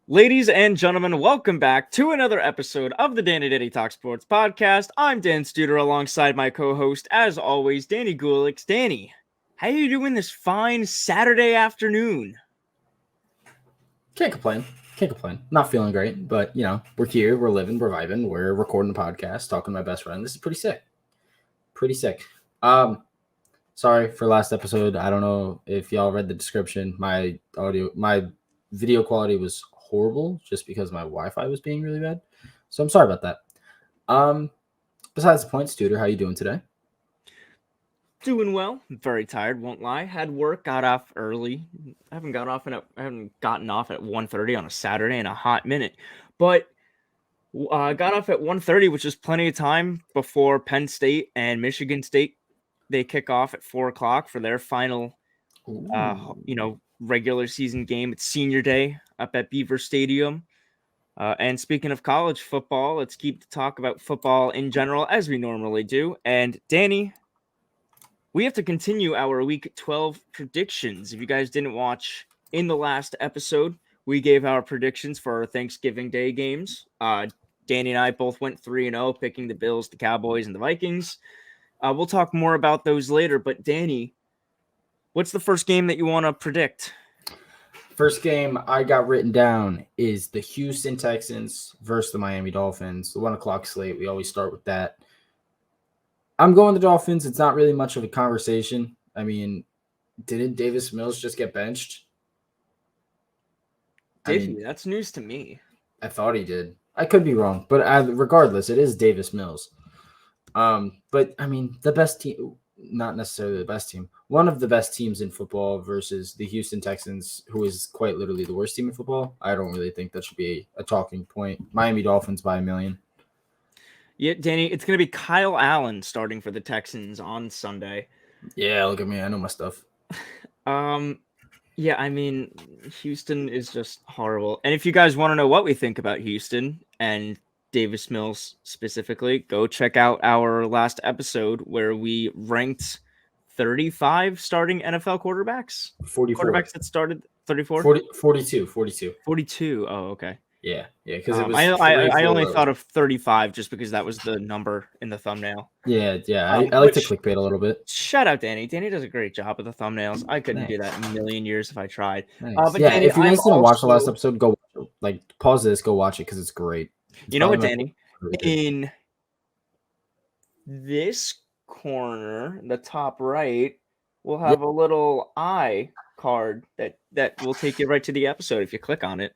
Ladies and gentlemen, welcome back to another episode of the DNDTS Sports Podcast. I'm Dan Studer alongside my co-host, as always, Danny Gulix. Danny, how you doing this fine Saturday afternoon? Can't complain. Not feeling great, but we're here, we're living, we're vibing, we're recording the podcast, talking to my best friend. This is pretty sick. Sorry for last episode. I don't know if y'all read the description. My video quality was horrible just because my Wi-Fi was being really bad. So I'm sorry about that. Besides the point, Studer, how you doing today? Doing well. Very tired, won't lie. Had work, got off early. I haven't gotten off at 1:30 on a Saturday in a hot minute. But got off at 1:30, which is plenty of time before Penn State and Michigan State. They kick off at 4:00 for their final, regular season game. It's senior day up at Beaver Stadium. And speaking of college football, let's keep the talk about football in general as we normally do. And Danny, we have to continue our Week 12 predictions. If you guys didn't watch in the last episode, we gave our predictions for our Thanksgiving Day games. Danny and I both went 3-0, picking the Bills, the Cowboys, and the Vikings. We'll talk more about those later. But Danny, what's the first game that you want to predict? First game I got written down is the Houston Texans versus the Miami Dolphins. The 1:00 slate. We always start with that. I'm going the Dolphins. It's not really much of a conversation. I mean, didn't Davis Mills just get benched? That's news to me. I thought he did. I could be wrong, but regardless, it is Davis Mills. But I mean, the best team, not necessarily the best team, one of the best teams in football versus the Houston Texans, who is quite literally the worst team in football. I don't really think that should be a talking point. Miami Dolphins by 1,000,000. Yeah, Danny, it's going to be Kyle Allen starting for the Texans on Sunday. Yeah, look at me. I know my stuff. Yeah, I mean, Houston is just horrible. And if you guys want to know what we think about Houston and Davis Mills specifically, go check out our last episode where we ranked 35 starting NFL quarterbacks. 44. Quarterbacks that started 34? 42. 42. Oh, okay. Yeah, because it was. I only thought of 35 just because that was the number in the thumbnail. Yeah. I like to clickbait a little bit. Shout out Danny. Danny does a great job with the thumbnails. I couldn't do that in a million years if I tried. Nice. But Danny, if you guys didn't watch the last episode, go pause this, go watch it because it's great. You know what, Danny? In this corner, the top right, we'll have a little eye card that will take you right to the episode if you click on it.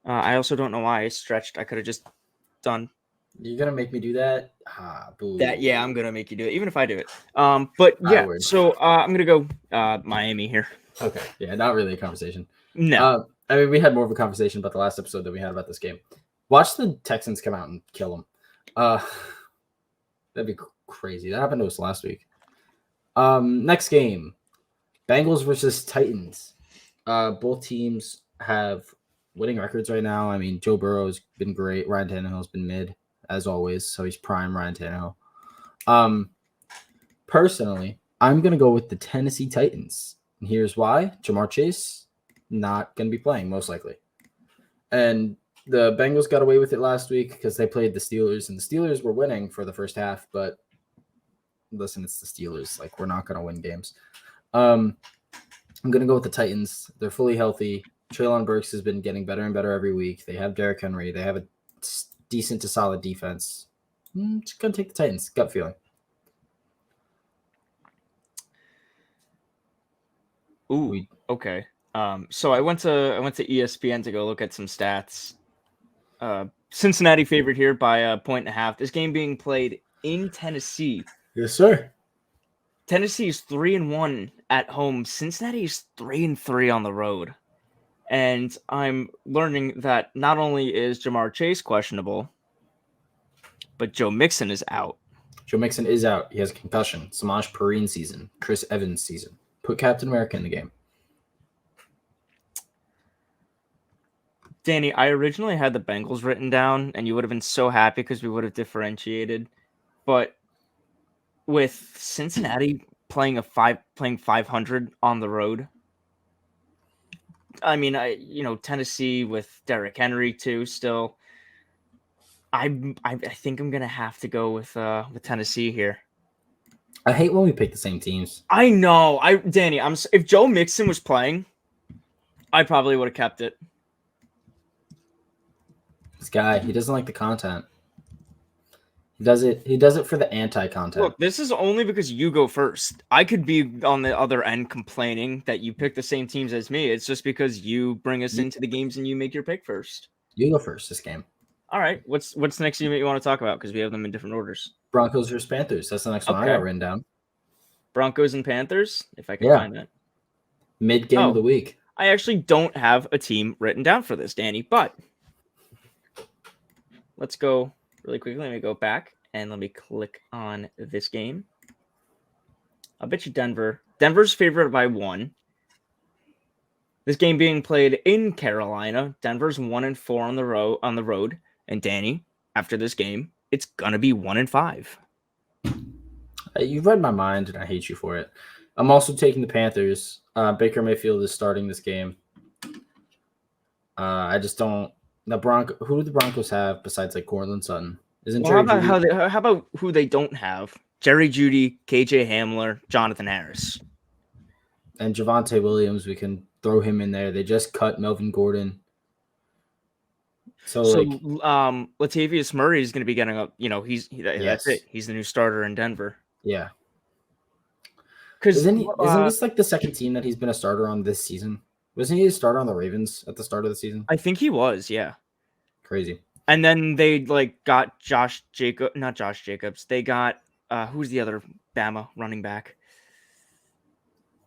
I also don't know why I stretched. I could have just done. You're gonna make me do that? Boo. Yeah, I'm gonna make you do it, even if I do it. But yeah, so I'm gonna go Miami here. Okay, yeah, not really a conversation. No, I mean we had more of a conversation about the last episode that we had about this game. Watch the Texans come out and kill them. That'd be crazy. That happened to us last week. Next game, Bengals versus Titans. Both teams have winning records right now. I mean, Joe Burrow's been great. Ryan Tannehill's been mid, as always. So he's prime Ryan Tannehill. Personally, I'm going to go with the Tennessee Titans. And here's why. Jamar Chase, not going to be playing, most likely. And the Bengals got away with it last week because they played the Steelers. And the Steelers were winning for the first half. But listen, it's the Steelers. We're not going to win games. I'm going to go with the Titans. They're fully healthy. Treylon Burks has been getting better and better every week. They have Derrick Henry. They have a decent to solid defense. Just going to take the Titans. Gut feeling. Ooh, okay. So I went to ESPN to go look at some stats. Cincinnati favored here by 1.5. This game being played in Tennessee. Yes, sir. Tennessee is 3-1 at home. Cincinnati is 3-3 on the road. And I'm learning that not only is Jamar Chase questionable, but Joe Mixon is out. Joe Mixon is out. He has a concussion. Samaje Perine season. Chris Evans season. Put Captain America in the game. Danny, I originally had the Bengals written down, and you would have been so happy because we would have differentiated. But with Cincinnati playing 500 on the road, I mean, Tennessee with Derrick Henry too. Still, I think I'm gonna have to go with Tennessee here. I hate when we pick the same teams. I know. Danny, if Joe Mixon was playing, I probably would have kept it. This guy, he doesn't like the content. He does it for the anti-content. Look, this is only because you go first. I could be on the other end complaining that you pick the same teams as me. It's just because you bring us into the games and you make your pick first. You go first this game. All right. What's the next game that you want to talk about? Because we have them in different orders. Broncos versus Panthers. That's the next one I got written down. Broncos and Panthers, if I can find that. Mid-game of the week. I actually don't have a team written down for this, Danny, but let's go really quickly. Let me go back and let me click on this game. I'll bet you Denver. Denver's favored by 1. This game being played in Carolina. Denver's 1-4 on the road. And Danny, after this game, it's gonna be 1-5. You've read my mind, and I hate you for it. I'm also taking the Panthers. Baker Mayfield is starting this game. I just don't. Who do the Broncos have besides like Courtland Sutton? How about who they don't have? Jerry Jeudy, KJ Hamler, Jonathan Harris, and Javonte Williams. We can throw him in there. They just cut Melvin Gordon. So Latavius Murray is going to be getting up. That's it. He's the new starter in Denver. Yeah. Because isn't this like the second team that he's been a starter on this season? Wasn't he a starter on the Ravens at the start of the season? I think he was. Yeah. Crazy. And then they got not Josh Jacobs. They got who's the other Bama running back?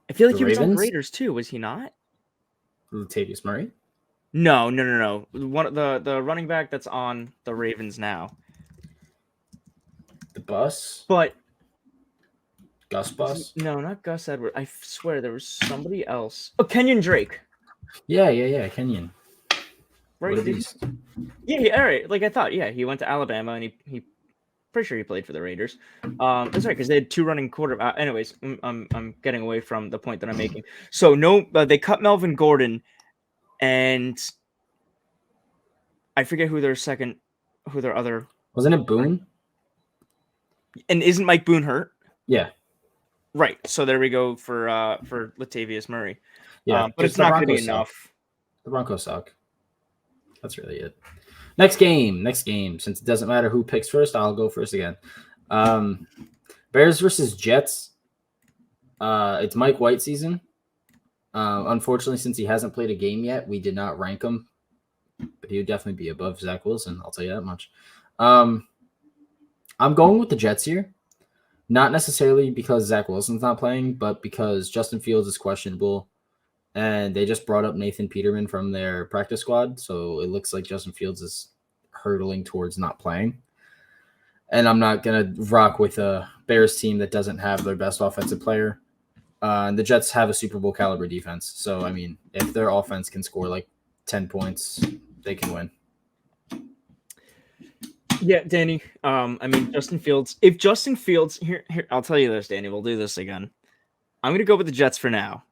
I feel like he was on the Raiders too. Was he not? Latavius Murray? No. One of the running back that's on the Ravens now. The Bus? But Gus Bus? No, not Gus Edwards. I swear there was somebody else. Oh, Kenyon Drake. Yeah, Kenyon. Right. Yeah, all right. Like I thought, he went to Alabama and he pretty sure he played for the Raiders. That's right, because they had 2 running quarterbacks. Anyways, I'm getting away from the point that I'm making. So they cut Melvin Gordon, and I forget who their other. Wasn't it Boone? And isn't Mike Boone hurt? Yeah. Right. So there we go for Latavius Murray. Yeah, but it's not going to be enough. The Broncos suck. That's really it. Next game. Since it doesn't matter who picks first, I'll go first again. Bears versus Jets. It's Mike White season. Unfortunately, since he hasn't played a game yet, we did not rank him. But he would definitely be above Zach Wilson. I'll tell you that much. I'm going with the Jets here. Not necessarily because Zach Wilson's not playing, but because Justin Fields is questionable. And they just brought up Nathan Peterman from their practice squad. So it looks like Justin Fields is hurtling towards not playing. And I'm not going to rock with a Bears team that doesn't have their best offensive player. The Jets have a Super Bowl caliber defense. So, I mean, if their offense can score like 10 points, they can win. Yeah, Danny. Justin Fields. If Justin Fields here, I'll tell you this, Danny. We'll do this again. I'm going to go with the Jets for now.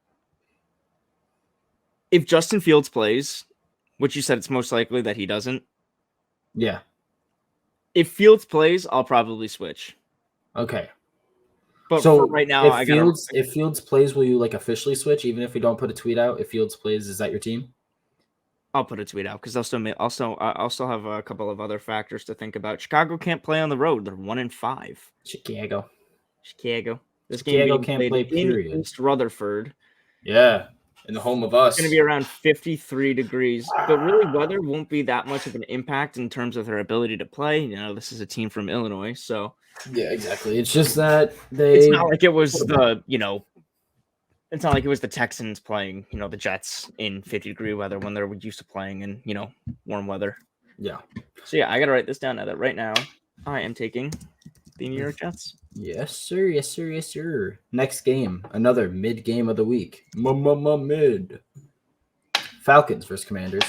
If Justin Fields plays, which you said it's most likely that he doesn't. Yeah. If Fields plays, I'll probably switch. Okay. But for right now, if Fields plays, will you like officially switch? Even if we don't put a tweet out, if Fields plays, is that your team? I'll put a tweet out because I'll still have a couple of other factors to think about. Chicago can't play on the road; they're 1-5. Chicago. This game can't play. Period. In East Rutherford. Yeah, in the home of us. It's going to be around 53 degrees, but really, weather won't be that much of an impact in terms of their ability to play. This is a team from Illinois, so yeah, exactly. It's just that it's not like it was It's not like it was the Texans playing, the Jets in 50-degree weather when they're used to playing in, warm weather. Yeah. So, yeah, I got to write this down now that right now I am taking the New York Jets. Yes, sir. Next game, another mid-game of the week. Mid. Falcons versus Commanders.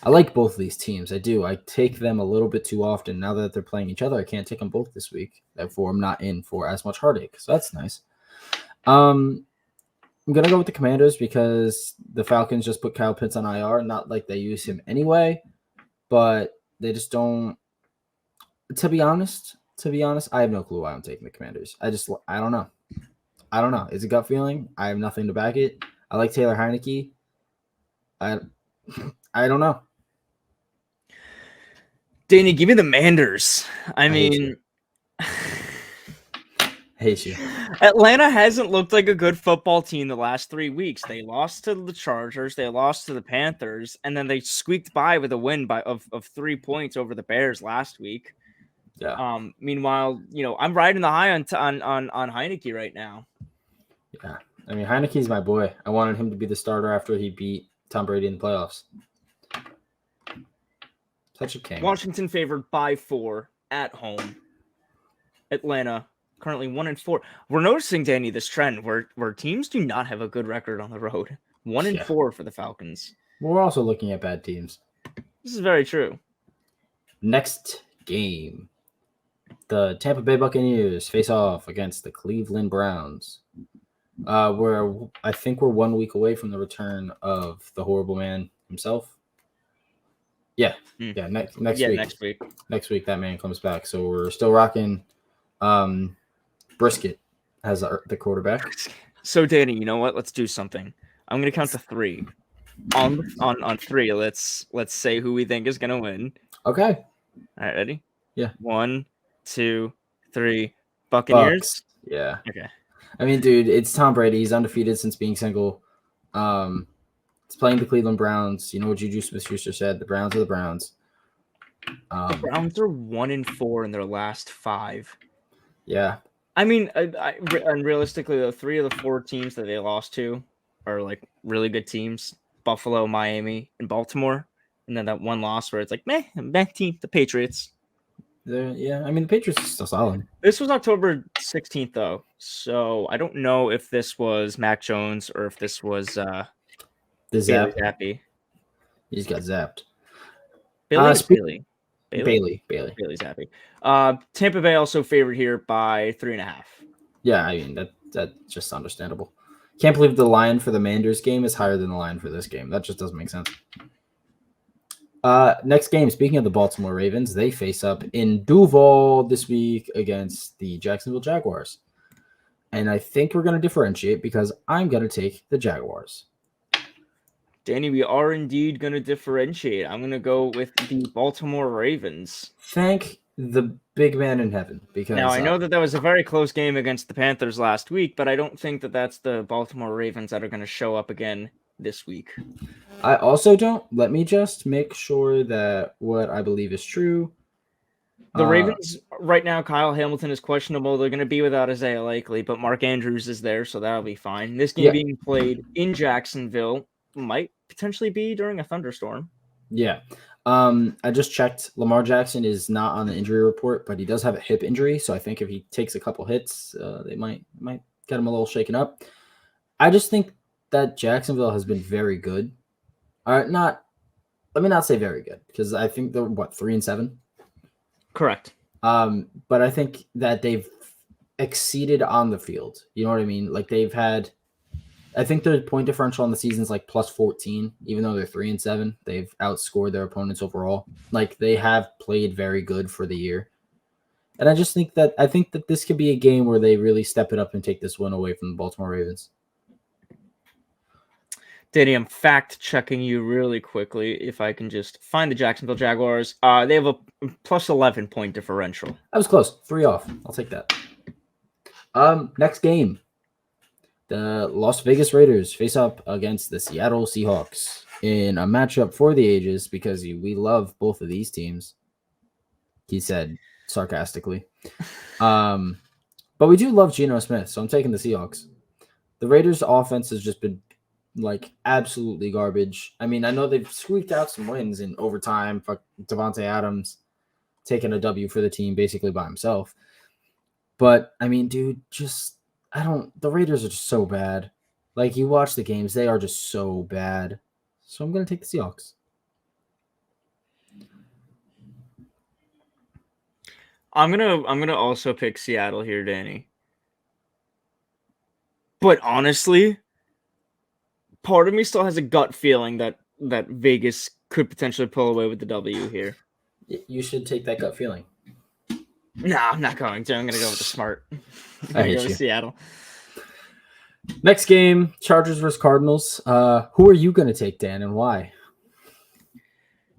I like both of these teams. I do. I take them a little bit too often. Now that they're playing each other, I can't take them both this week. Therefore, I'm not in for as much heartache. So that's nice. I'm gonna go with the Commanders because the Falcons just put Kyle Pitts on IR. Not like they use him anyway, but they just don't. To be honest, I have no clue why I'm taking the Commanders. I don't know. It's a gut feeling. I have nothing to back it. I like Taylor Heineke. I don't know. Danny, give me the Manders. I hate mean, you. Hate you. Atlanta hasn't looked like a good football team the last 3 weeks. They lost to the Chargers, they lost to the Panthers, and then they squeaked by with a win of 3 points over the Bears last week. Yeah. Meanwhile, I'm riding the high on Heineke right now. Yeah. I mean, Heineke's my boy. I wanted him to be the starter after he beat Tom Brady in the playoffs. Such a king. Washington favored by 4 at home. Atlanta currently 1-4. We're noticing, Danny, this trend where teams do not have a good record on the road. 1-4 for the Falcons. We're also looking at bad teams. This is very true. Next game. The Tampa Bay Buccaneers face off against the Cleveland Browns. Where I think we're 1 week away from the return of the horrible man himself. Yeah. Yeah, next week. Next week that man comes back. So we're still rocking Brisket as the quarterback. So Danny, you know what? Let's do something. I'm gonna count to 3. On 3, let's say who we think is gonna win. Okay. All right, ready? Yeah. 1, 2, 3. Buccaneers. Bucks. Yeah. Okay. I mean, dude, it's Tom Brady. He's undefeated since being single. It's playing the Cleveland Browns. You know what Juju Smith-Schuster said? The Browns are the Browns. The Browns are 1-4 in their last 5. Yeah. I mean, and realistically, the 3 of the 4 teams that they lost to are like really good teams: Buffalo, Miami, and Baltimore. And then that one loss where it's like, meh team, the Patriots. Yeah, I mean, the Patriots are still solid. This was October 16th, though, so I don't know if this was Mac Jones or if this was the Bailey zap. Zappi. He just got zapped. Bailey Zappi. Tampa Bay also favored here by 3.5. Yeah, I mean that's just understandable. Can't believe the line for the Manders game is higher than the line for this game. That just doesn't make sense. Next game, speaking of the Baltimore Ravens, they face up in Duval this week against the Jacksonville Jaguars. And I think we're going to differentiate because I'm going to take the Jaguars. Danny, we are indeed going to differentiate. I'm going to go with the Baltimore Ravens. Thank the big man in heaven. Because now, I know that was a very close game against the Panthers last week, but I don't think that that's the Baltimore Ravens that are going to show up again this week. I also don't. Let me just make sure that what I believe is true. The Ravens right now, Kyle Hamilton is questionable. They're going to be without Isaiah Likely, but Mark Andrews is there, so that'll be fine. This game being played in Jacksonville might potentially be during a thunderstorm. Yeah. I just checked. Lamar Jackson is not on the injury report, but he does have a hip injury. So I think if he takes a couple hits, they might get him a little shaken up. I just think that Jacksonville has been very good. Let me not say very good because I think they're 3-7. Correct. But I think that they've exceeded on the field. You know what I mean? Like I think their point differential on the season is like plus 14, even though they're 3-7. They've outscored their opponents overall. Like they have played very good for the year. And I think that this could be a game where they really step it up and take this win away from the Baltimore Ravens. Danny, I'm fact checking you really quickly. If I can just find the Jacksonville Jaguars, they have a plus 11 point differential. That was close. 3 off. I'll take that. Next game. The Las Vegas Raiders face up against the Seattle Seahawks in a matchup for the ages because we love both of these teams, he said sarcastically. But we do love Geno Smith, so I'm taking the Seahawks. The Raiders' offense has just been like absolutely garbage. I mean, I know they've squeaked out some wins in overtime. Fuck Devontae Adams taking a W for the team basically by himself. But I mean, dude, the Raiders are just so bad. Like you watch the games, they are just so bad. So I'm gonna take the Seahawks. I'm gonna also pick Seattle here, Danny. But honestly, part of me still has a gut feeling that Vegas could potentially pull away with the W here. You should take that gut feeling. No, I'm not going to. I'm going to go with the smart. I'm I going to hate go you. with Seattle. Next game, Chargers versus Cardinals. Who are you going to take, Dan, and why?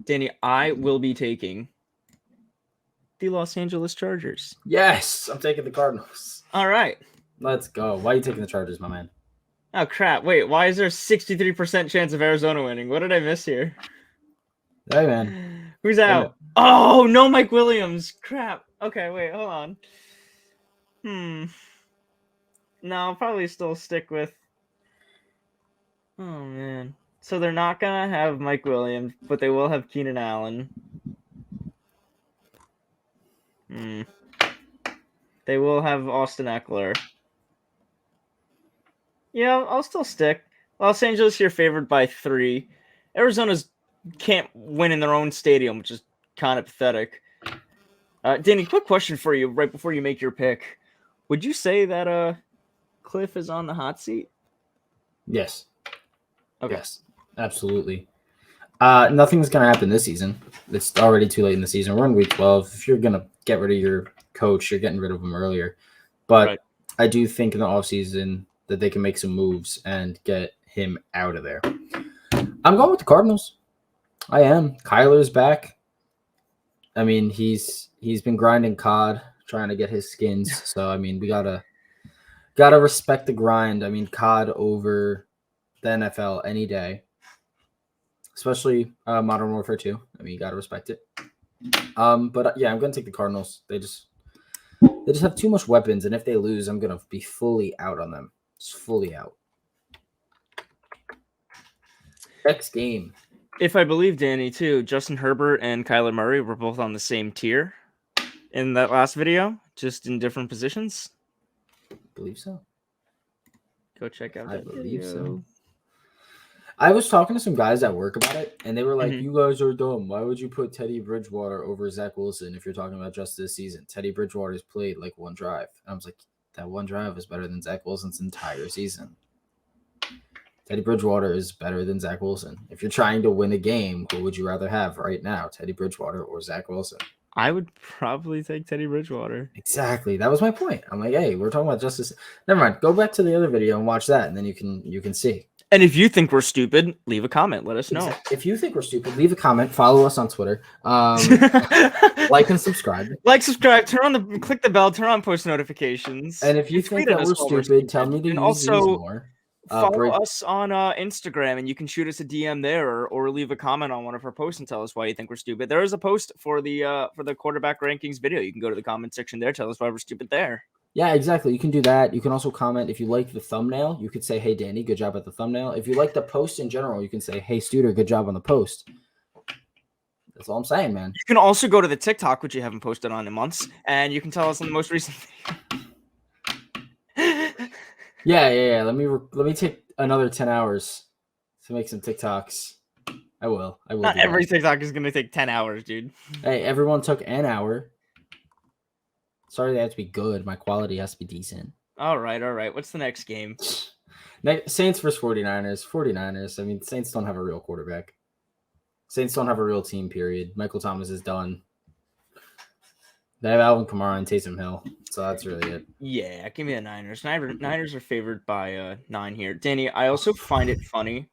Danny, I will be taking the Los Angeles Chargers. Yes, I'm taking the Cardinals. All right. Let's go. Why are you taking the Chargers, my man? Oh, crap. Wait, why is there a 63% chance of Arizona winning? What did I miss here? Hey, man. Who's out? Oh, no Mike Williams. Crap. Okay, wait, hold on. No, I'll probably still stick with... Oh, man. So they're not going to have Mike Williams, but they will have Keenan Allen. They will have Austin Eckler. Yeah, I'll still stick. Los Angeles here favored by 3. Arizona's can't win in their own stadium, which is kind of pathetic. Danny, quick question for you right before you make your pick. Would you say that Cliff is on the hot seat? Yes. Okay. Yes, absolutely. Nothing's going to happen this season. It's already too late in the season. We're in week 12. If you're going to get rid of your coach, you're getting rid of him earlier. But Right. I do think in the offseason that they can make some moves and get him out of there. I'm going with the Cardinals. I am. Kyler's back. I mean, he's been grinding COD, trying to get his skins. So, I mean, we gotta respect the grind. I mean, COD over the NFL any day, especially Modern Warfare 2. I mean, you gotta respect it. But yeah, I'm gonna take the Cardinals. They just have too much weapons, and if they lose, I'm gonna be fully out on them. Just fully out. Next game. If I believe Danny too, Justin Herbert and Kyler Murray were both on the same tier in that last video, just in different positions. I believe so. Go check out I that believe video. so. I was talking to some guys at work about it, and they were like, You guys are dumb. Why would you put Teddy Bridgewater over Zach Wilson if you're talking about just this season? Teddy Bridgewater's played like one drive. And I was like, that one drive is better than Zach Wilson's entire season. Teddy Bridgewater is better than Zach Wilson. If you're trying to win a game, who would you rather have right now, Teddy Bridgewater or Zach Wilson? I would probably take Teddy Bridgewater. Exactly. That was my point. I'm like, hey, we're talking about justice. Never mind. Go back to the other video and watch that, and then you can see. And if you think we're stupid, leave a comment. Let us know. Exactly. If you think we're stupid, leave a comment. Follow us on Twitter. Like and subscribe. Like, subscribe, click the bell, turn on post notifications. And if you think that we're stupid, tell me to use these more. Follow us on Instagram, and you can shoot us a DM there, or leave a comment on one of our posts and tell us why you think we're stupid. There is a post for the quarterback rankings video. You can go to the comment section there, tell us why we're stupid there. Yeah, exactly. You can do that. You can also comment if you like the thumbnail. You could say, "Hey, Danny, good job at the thumbnail." If you like the post in general, you can say, "Hey, Studer, good job on the post." That's all I'm saying, man. You can also go to the TikTok, which you haven't posted on in months, and you can tell us on the most recent video. Yeah. Let me take another 10 hours to make some TikToks. I will. Not every TikTok is gonna take 10 hours, dude. Hey, everyone took an hour. Sorry, they have to be good. My quality has to be decent. All right. What's the next game? Saints versus 49ers. 49ers. I mean, Saints don't have a real quarterback. Saints don't have a real team, period. Michael Thomas is done. They have Alvin Kamara and Taysom Hill. So that's really it. Yeah, give me the Niners. Niners are favored by 9 here. Danny, I also find it funny.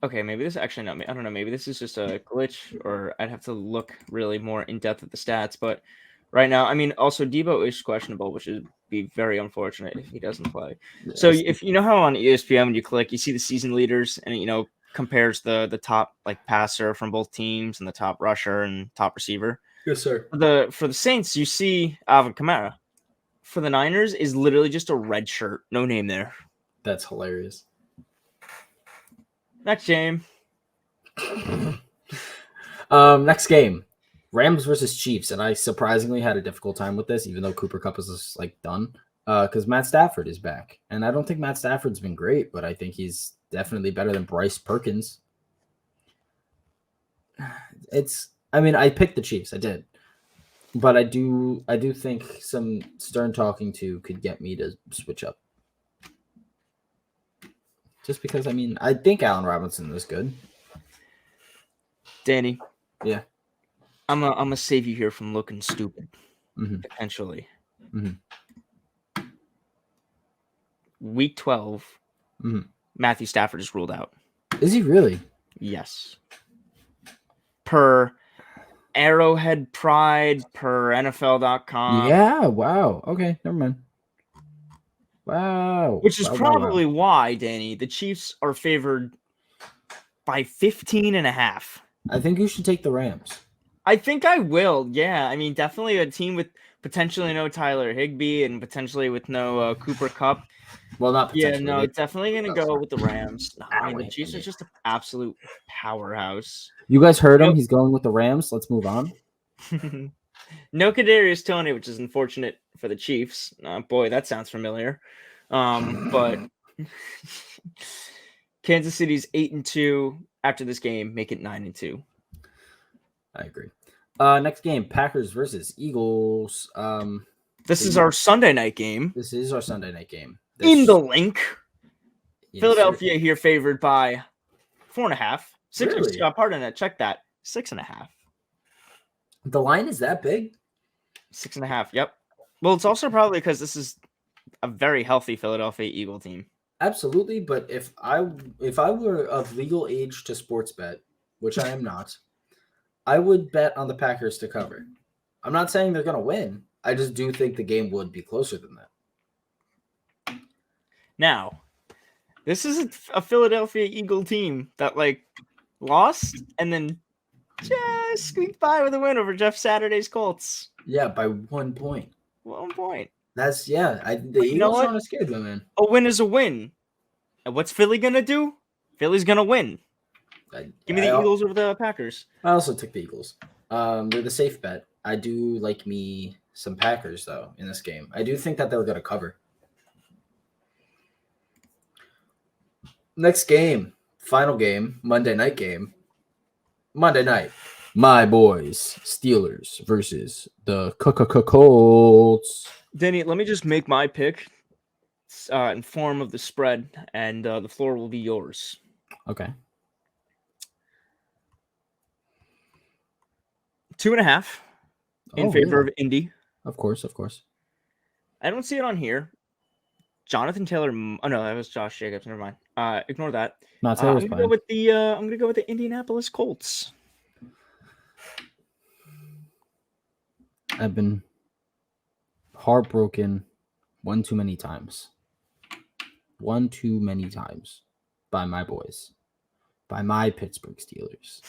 Okay, maybe this actually not. I don't know. Maybe this is just a glitch, or I'd have to look really more in depth at the stats. But right now, I mean, also Debo is questionable, which would be very unfortunate if he doesn't play. Yes. So if you know how on ESPN when you click, you see the season leaders, and compares the top passer from both teams and the top rusher and top receiver. Yes, sir. For the Saints, you see Alvin Kamara. For the Niners, is literally just a red shirt, no name there. That's hilarious. Next game. Next game, Rams versus Chiefs, and I surprisingly had a difficult time with this, even though Cooper Kupp is just done, because Matt Stafford is back, and I don't think Matt Stafford's been great, but I think he's definitely better than Bryce Perkins. I picked the Chiefs, I did, but I do think some stern talking to could get me to switch up. Just because, I mean, I think Allen Robinson is good. Danny. Yeah. I'm gonna save you here from looking stupid, Mm-hmm. potentially. Mm-hmm. Week 12, Mm-hmm. Matthew Stafford is ruled out. Is he really? Yes. Per Arrowhead Pride, per NFL.com. Yeah. Wow. Okay. Never mind. Wow. Which is Wow, probably why, Danny, the Chiefs are favored by 15.5. I think you should take the Rams. I think I will. Yeah. I mean, definitely a team with potentially no Tyler Higbee and potentially with no Cooper Kupp. Well, not potentially. Yeah, no, definitely going to go with the Rams. No, I mean, the Ow, Chiefs are just an absolute powerhouse. You guys heard him. He's going with the Rams. Let's move on. No Kadarius Toney, which is unfortunate for the Chiefs. Boy, that sounds familiar. But Kansas City's 8-2 after this game, make it 9-2. I agree. Next game, Packers versus Eagles. This is our Sunday night game. This is our Sunday night game. In the link, Yes, Philadelphia sir. here favored by 4.5. Six. Really? Pardon that. Check that. 6.5. The line is that big? 6.5. Yep. Well, it's also probably because this is a very healthy Philadelphia Eagle team. Absolutely, but if I were of legal age to sports bet, which I am not, I would bet on the Packers to cover. I'm not saying they're going to win. I just do think the game would be closer than that. Now, this is a Philadelphia Eagle team that lost and then just squeaked by with a win over Jeff Saturday's Colts. Yeah, by 1 point. 1 point. That's the Eagles aren't a scared them, man. A win is a win. And what's Philly gonna do? Philly's gonna win. Give me the Eagles over the Packers. I also took the Eagles. They're the safe bet. I do like me some Packers though in this game. I do think that they're gonna cover. Next game, final game, Monday night game. Monday night, my boys, Steelers versus the Colts. Danny, let me just make my pick in form of the spread, and the floor will be yours. Okay. 2.5 in favor really? of Indy. Of course. I don't see it on here. Jonathan Taylor. Oh no, that was Josh Jacobs. Never mind. Ignore that. Not I'm gonna go with the Indianapolis Colts. I've been heartbroken one too many times by my boys, by my Pittsburgh Steelers.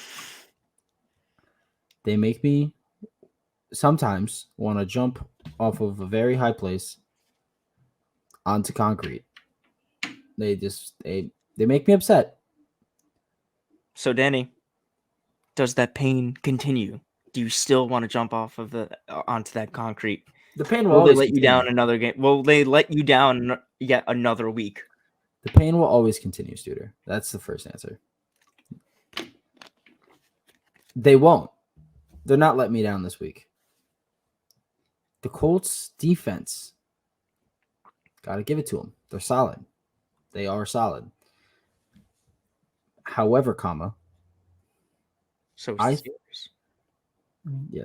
They make me sometimes want to jump off of a very high place onto concrete. They make me upset. So, Danny, does that pain continue? Do you still want to jump off of onto that concrete? The pain will they let you down another game? Will they let you down yet another week? The pain will always continue, Studer. That's the first answer. They won't. They're not letting me down this week. The Colts defense, got to give it to them. They're solid. They are solid. However, so the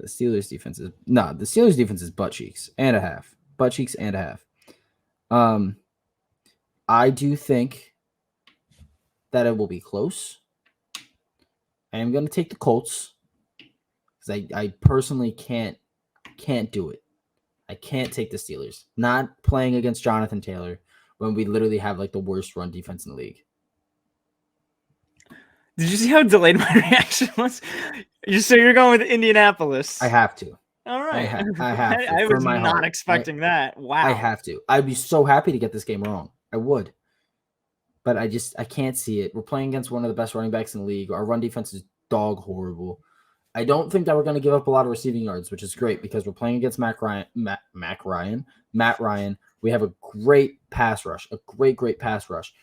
Steelers defense is butt cheeks and a half. Butt cheeks and a half. I do think that it will be close. I am going to take the Colts because I personally can't do it. I can't take the Steelers. Not playing against Jonathan Taylor when we literally have the worst run defense in the league. Did you see how delayed my reaction was? So you're going with Indianapolis. I have to. All right. I have to. I was not expecting that. Wow. I have to. I'd be so happy to get this game wrong. I would. But I can't see it. We're playing against one of the best running backs in the league. Our run defense is dog horrible. I don't think that we're going to give up a lot of receiving yards, which is great because we're playing against Matt Ryan. We have a great pass rush, a great pass rush.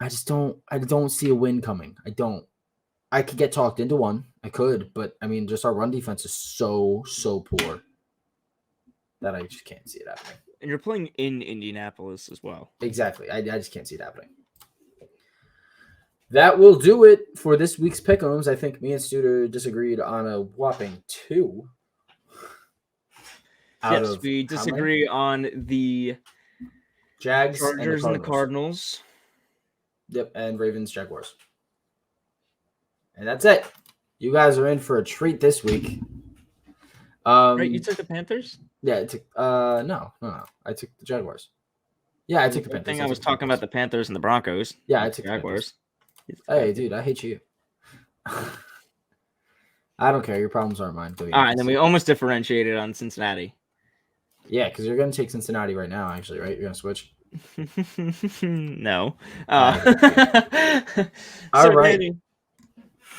I don't see a win coming. I don't. I could get talked into one. I could, but I mean, just our run defense is so poor that I just can't see it happening. And you're playing in Indianapolis as well. Exactly. I just can't see it happening. That will do it for this week's pick'ems. I think me and Studer disagreed on a whopping 2. Yes, we disagree on the Jags Chargers and and the Cardinals. Yep, and Ravens, Jaguars. And that's it. You guys are in for a treat this week. Right, you took the Panthers? Yeah, I took no. I took the Jaguars. Yeah, I took the Panthers. I was talking about the Panthers and the Broncos. Yeah, I took Jaguars. Hey, dude, I hate you. I don't care. Your problems aren't mine. And then we almost differentiated on Cincinnati. Yeah, because you're going to take Cincinnati right now, actually, right? You're going to switch? No. All right. Danny,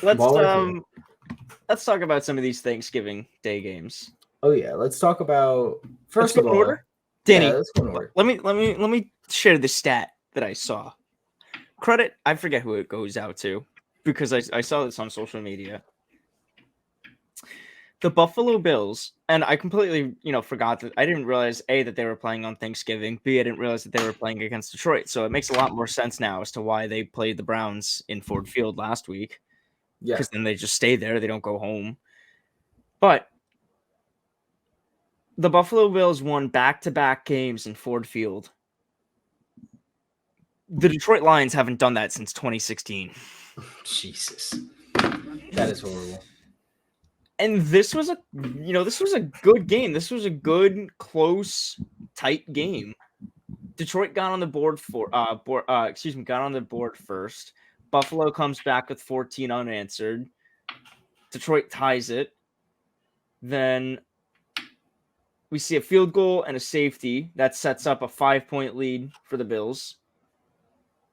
let's talk about some of these Thanksgiving Day games. Oh yeah, let's talk about first of all. Order. Danny, let's go in order. Let me share the stat that I saw. Credit, I forget who it goes out to because I saw this on social media. The Buffalo Bills, and I completely, forgot that I didn't realize A, that they were playing on Thanksgiving. B, I didn't realize that they were playing against Detroit. So it makes a lot more sense now as to why they played the Browns in Ford Field last week. Yeah. Because then they just stay there. They don't go home. But the Buffalo Bills won back-to-back games in Ford Field. The Detroit Lions haven't done that since 2016. Jesus. That is horrible. And this was a good game. This was a good, close, tight game. Detroit got on the board first. Buffalo comes back with 14 unanswered. Detroit ties it. Then we see a field goal and a safety that sets up a 5-point lead for the Bills.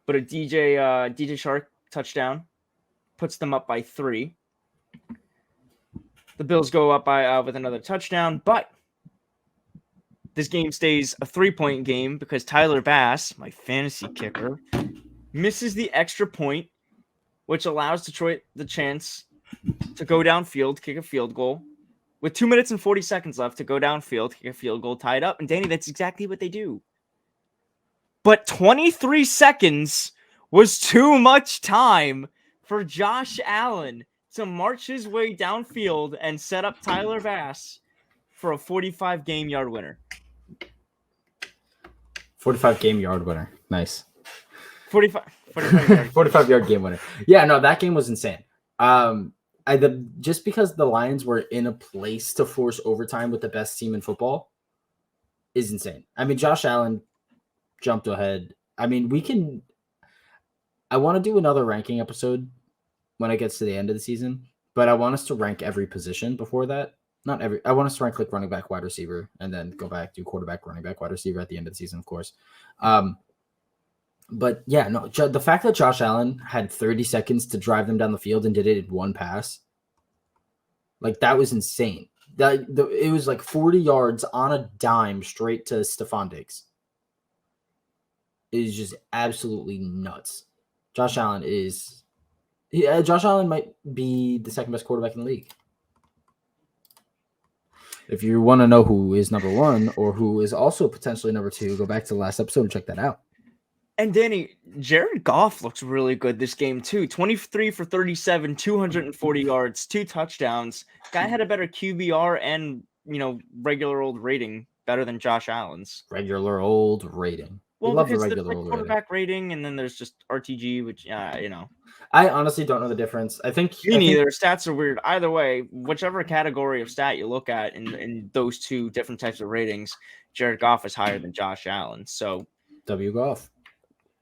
But a DJ Shark touchdown puts them up by 3. The Bills go up by with another touchdown, but this game stays a 3-point game because Tyler Bass, my fantasy kicker, misses the extra point, which allows Detroit the chance to go downfield, kick a field goal. With 2 minutes and 40 seconds left to go downfield, kick a field goal, tie it up. And Danny, that's exactly what they do. But 23 seconds was too much time for Josh Allen to march his way downfield and set up Tyler Bass for a 45-game-yard winner. 45-game-yard winner. Nice. 45-yard game winner. Yeah, no, that game was insane. Just because the Lions were in a place to force overtime with the best team in football is insane. I mean, Josh Allen jumped ahead. I mean, I want to do another ranking episode when it gets to the end of the season, but I want us to rank every position before that. I want us to rank like running back, wide receiver, and then go back, do quarterback, running back, wide receiver at the end of the season, of course. But yeah, no, the fact that Josh Allen had 30 seconds to drive them down the field and did it in one pass, like that was insane. It was like 40 yards on a dime straight to Stephon Diggs. It is just absolutely nuts. Josh Allen might be the second best quarterback in the league. If you want to know who is number 1 or who is also potentially number 2, go back to the last episode and check that out. And Danny, Jared Goff looks really good this game too. 23 for 37, 240 yards, 2 touchdowns. Guy had a better QBR and, regular old rating, better than Josh Allen's. Regular old rating. Well, love because the regular old quarterback rating, and then there's just RTG, which, I honestly don't know the difference. Me neither. Stats are weird. Either way, whichever category of stat you look at in those two different types of ratings, Jared Goff is higher than Josh Allen. So, W Goff.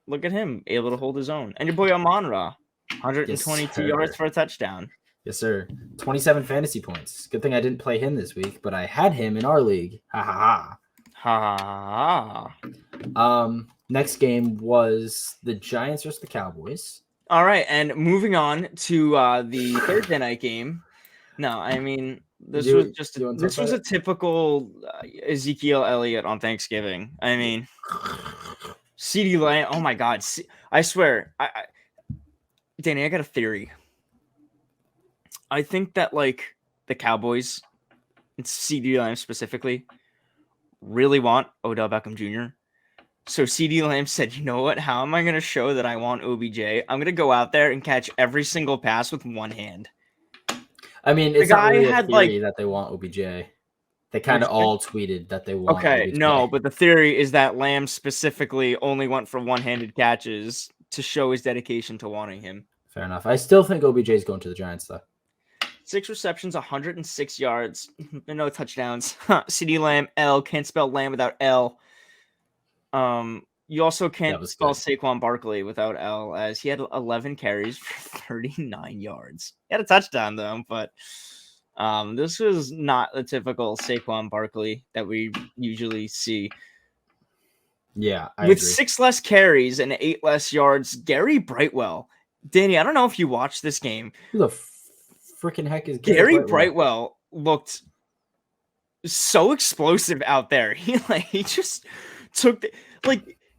Look at him, able to hold his own. And your boy Amon-Ra, 122 yards for a touchdown. Yes, sir. 27 fantasy points. Good thing I didn't play him this week, but I had him in our league. Ha ha ha. Ha ha. Next game was the Giants versus the Cowboys. All right, and moving on to the Thursday night game. No, I mean this was a typical Ezekiel Elliott on Thanksgiving. I mean, CeeDee Lamb. Oh my God! I swear, Danny, I got a theory. I think that like the Cowboys, and CeeDee Lamb specifically, really want Odell Beckham Jr. So CeeDee Lamb said, you know what? How am I going to show that I want OBJ? I'm going to go out there and catch every single pass with one hand. I mean, The it's not guy really a had theory that they want OBJ. They kind What'd of you say? all tweeted that they want Okay, OBJ. no, but the theory is that Lamb specifically only went for one-handed catches to show his dedication to wanting him. Fair enough. I still think OBJ is going to the Giants, though. 6 receptions, 106 yards, no touchdowns. CeeDee Lamb, L. Can't spell Lamb without L. You also can't spell Saquon Barkley without L, as he had 11 carries for 39 yards. He had a touchdown, though, but this was not the typical Saquon Barkley that we usually see. Yeah, I With agree. 6 less carries and 8 less yards, Gary Brightwell. Danny, I don't know if you watched this game. Who the freaking heck is Gary Brightwell looked so explosive out there. He just took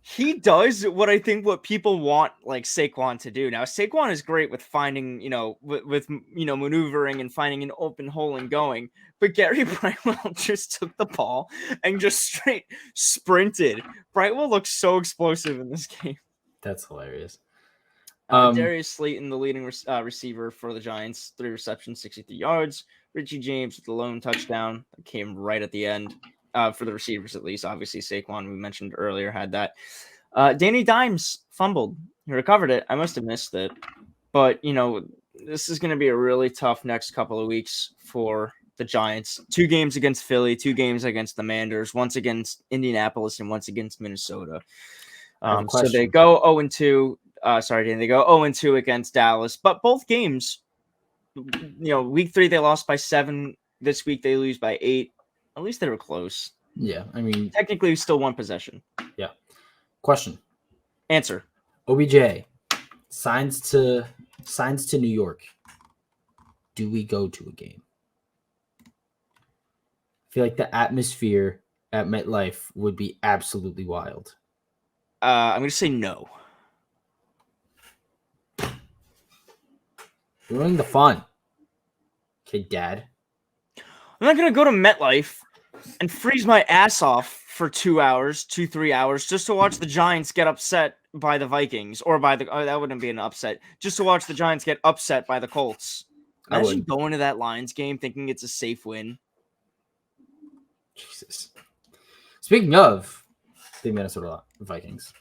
he does what people want like Saquon to do. Now Saquon is great with finding, with maneuvering and finding an open hole and going, but Gary Brightwell just took the ball and just straight sprinted. Brightwell looks so explosive in this game. That's hilarious. Darius Slayton, the leading receiver for the Giants, 3 receptions, 63 yards. Richie James with the lone touchdown that came right at the end for the receivers, at least. Obviously, Saquon, we mentioned earlier, had that. Danny Dimes fumbled. He recovered it. I must have missed it. But, this is going to be a really tough next couple of weeks for the Giants. 2 games against Philly, 2 games against the Manders, once against Indianapolis, and once against Minnesota. So they go 0-2. They go 0-2 against Dallas, but both games, week 3 they lost by 7. This week they lose by 8. At least they were close. Yeah, I mean, technically still 1 possession. Yeah. Question. Answer. OBJ signs to New York. Do we go to a game? I feel like the atmosphere at MetLife would be absolutely wild. I'm going to say no. Ruining the fun. Okay, Dad. I'm not going to go to MetLife and freeze my ass off for 3 hours, just to watch the Giants get upset by the Vikings, or by that wouldn't be an upset, just to watch the Giants get upset by the Colts. Imagine going to that Lions game thinking it's a safe win. Jesus. Speaking of the Minnesota Vikings.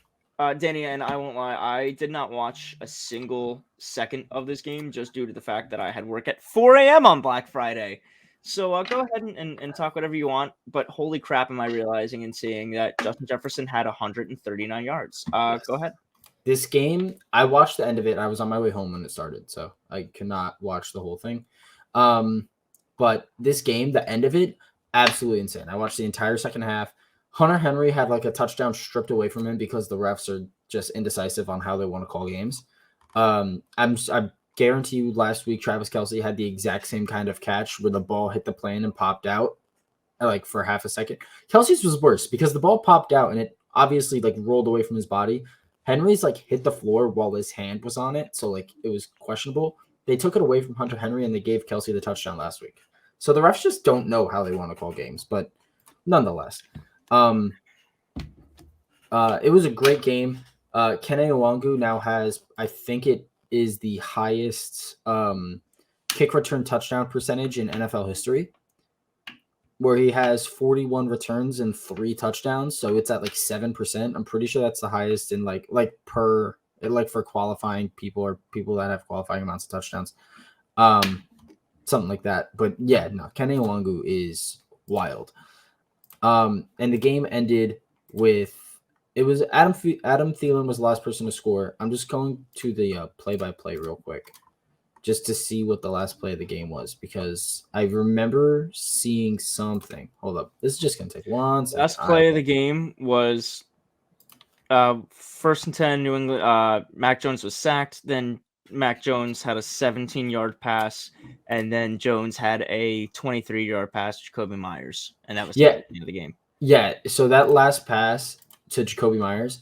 Danny, and I won't lie, I did not watch a single second of this game just due to the fact that I had work at 4 a.m. on Black Friday. So go ahead and talk whatever you want, but holy crap am I realizing and seeing that Justin Jefferson had 139 yards. Yes. Go ahead. This game, I watched the end of it. I was on my way home when it started, so I could not watch the whole thing. But this game, the end of it, absolutely insane. I watched the entire second half. Hunter Henry had like a touchdown stripped away from him because the refs are just indecisive on how they want to call games. I guarantee you last week Travis Kelce had the exact same kind of catch where the ball hit the plane and popped out like for half a second. Kelce's was worse because the ball popped out and it obviously like rolled away from his body. Henry's like hit the floor while his hand was on it, so like it was questionable. They took it away from Hunter Henry and they gave Kelce the touchdown last week. So the refs just don't know how they want to call games, but nonetheless. It was a great game. Kene Nwangwu now has, I think it is the highest kick return touchdown percentage in NFL history, where he has 41 returns and 3 touchdowns. So it's at like 7%. I'm pretty sure that's the highest in like for qualifying people or people that have qualifying amounts of touchdowns. Something like that. But yeah, no, Kene Nwangwu is wild. And the game ended with it was Adam Thielen was the last person to score. I'm just going to the play-by-play real quick just to see what the last play of the game was because I remember seeing something. Hold up. This is just going to take 1 second. Last play of the game was 1st and 10, New England. Mac Jones was sacked. Then Mac Jones had a 17-yard pass, and then Jones had a 23-yard pass to Jacoby Myers, and that was the end of the game. Yeah, so that last pass to Jacoby Myers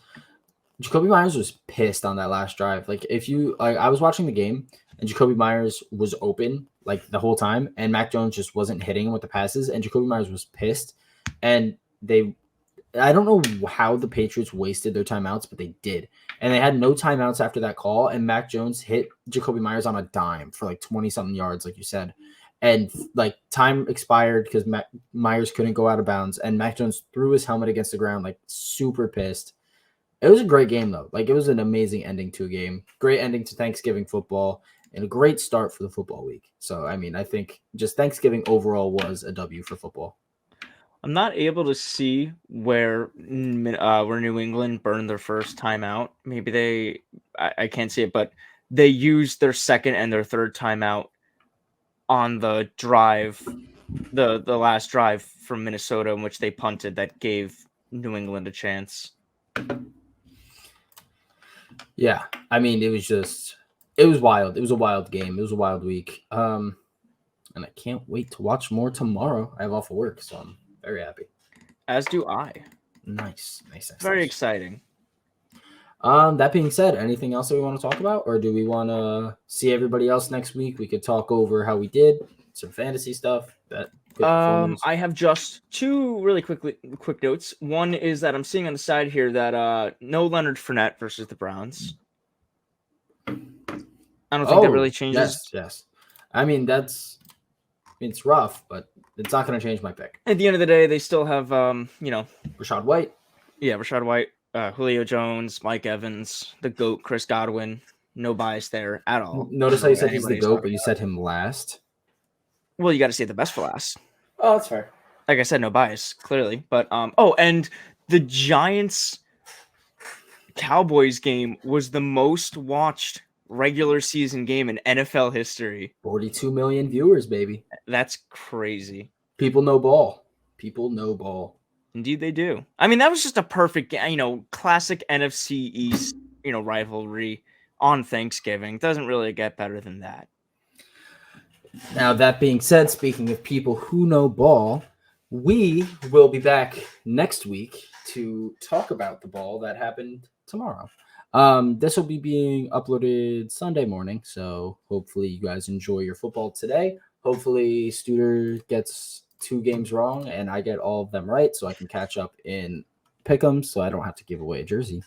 was pissed on that last drive. Like I was watching the game and Jacoby Myers was open like the whole time, and Mac Jones just wasn't hitting him with the passes, and Jacoby Myers was pissed, and I don't know how the Patriots wasted their timeouts, but they did. And they had no timeouts after that call. And Mac Jones hit Jacoby Myers on a dime for like 20-something yards, like you said. And like time expired because Myers couldn't go out of bounds. And Mac Jones threw his helmet against the ground, like super pissed. It was a great game, though. Like, it was an amazing ending to a game. Great ending to Thanksgiving football. And a great start for the football week. So, I mean, I think just Thanksgiving overall was a W for football. I'm not able to see where New England burned their first timeout. Maybe I can't see it, but they used their second and their third timeout on the drive, the last drive from Minnesota, in which they punted that gave New England a chance. Yeah, I mean, it was wild. It was a wild game. It was a wild week. And I can't wait to watch more tomorrow. I have off of work, so I'm very happy. As do I. Nice. Very exciting. That being said, anything else that we want to talk about, or do we want to see everybody else next week? We could talk over how we did, some fantasy stuff. I have just two really quick notes. One is that I'm seeing on the side here that no Leonard Fournette versus the Browns. I don't think that really changes. Yes. I mean, it's rough, but it's not going to change my pick. At the end of the day, they still have Rachaad White. Yeah, Rachaad White, Julio Jones, Mike Evans, the GOAT, Chris Godwin. No bias there at all. Notice how you said he's the GOAT, but you said him last. Well, you got to say the best for last. Oh, that's fair. Like I said, no bias, clearly. But and the Giants Cowboys game was the most watched regular season game in NFL history. 42 million viewers, baby. That's crazy. People know ball. Indeed, they do. I mean, that was just a perfect, classic NFC East, rivalry on Thanksgiving. Doesn't really get better than that. Now, that being said, speaking of people who know ball, we will be back next week to talk about the ball that happened tomorrow. This will be being uploaded Sunday morning, so hopefully you guys enjoy your football today. Hopefully Studer gets 2 games wrong and I get all of them right, so I can catch up in pick'em, so I don't have to give away a jersey.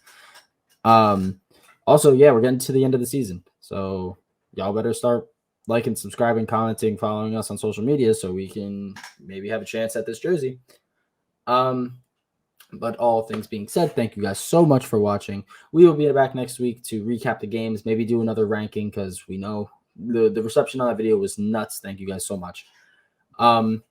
Also, yeah, we're getting to the end of the season, so y'all better start liking, subscribing, commenting, following us on social media so we can maybe have a chance at this jersey. But all things being said, thank you guys so much for watching. We will be back next week to recap the games, maybe do another ranking because we know the reception on that video was nuts. Thank you guys so much. If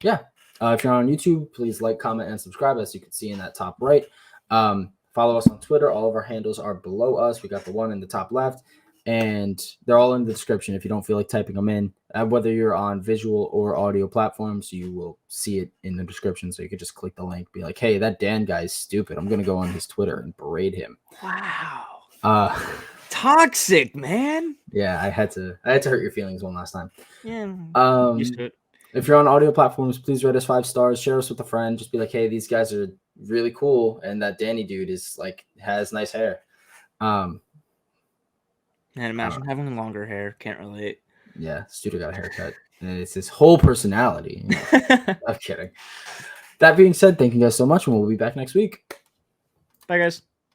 you're on YouTube, please like, comment, and subscribe, as you can see in that top right. Follow us on Twitter. All of our handles are below us. We got the one in the top left, and they're all in the description if you don't feel like typing them in. Whether you're on visual or audio platforms, you will see it in the description, so you could just click the link, be like, hey, that Dan guy's stupid. I'm going to go on his Twitter and berate him. Wow. Toxic, man. Yeah, I had to hurt your feelings one last time. Yeah. Used to it. If you're on audio platforms, please rate us 5 stars, share us with a friend. Just be like, hey, these guys are really cool, and that Danny dude is like has nice hair. Man, imagine having longer hair. Can't relate. Yeah, Studer got a haircut. And it's his whole personality. I'm kidding. That being said, thank you guys so much, and we'll be back next week. Bye, guys.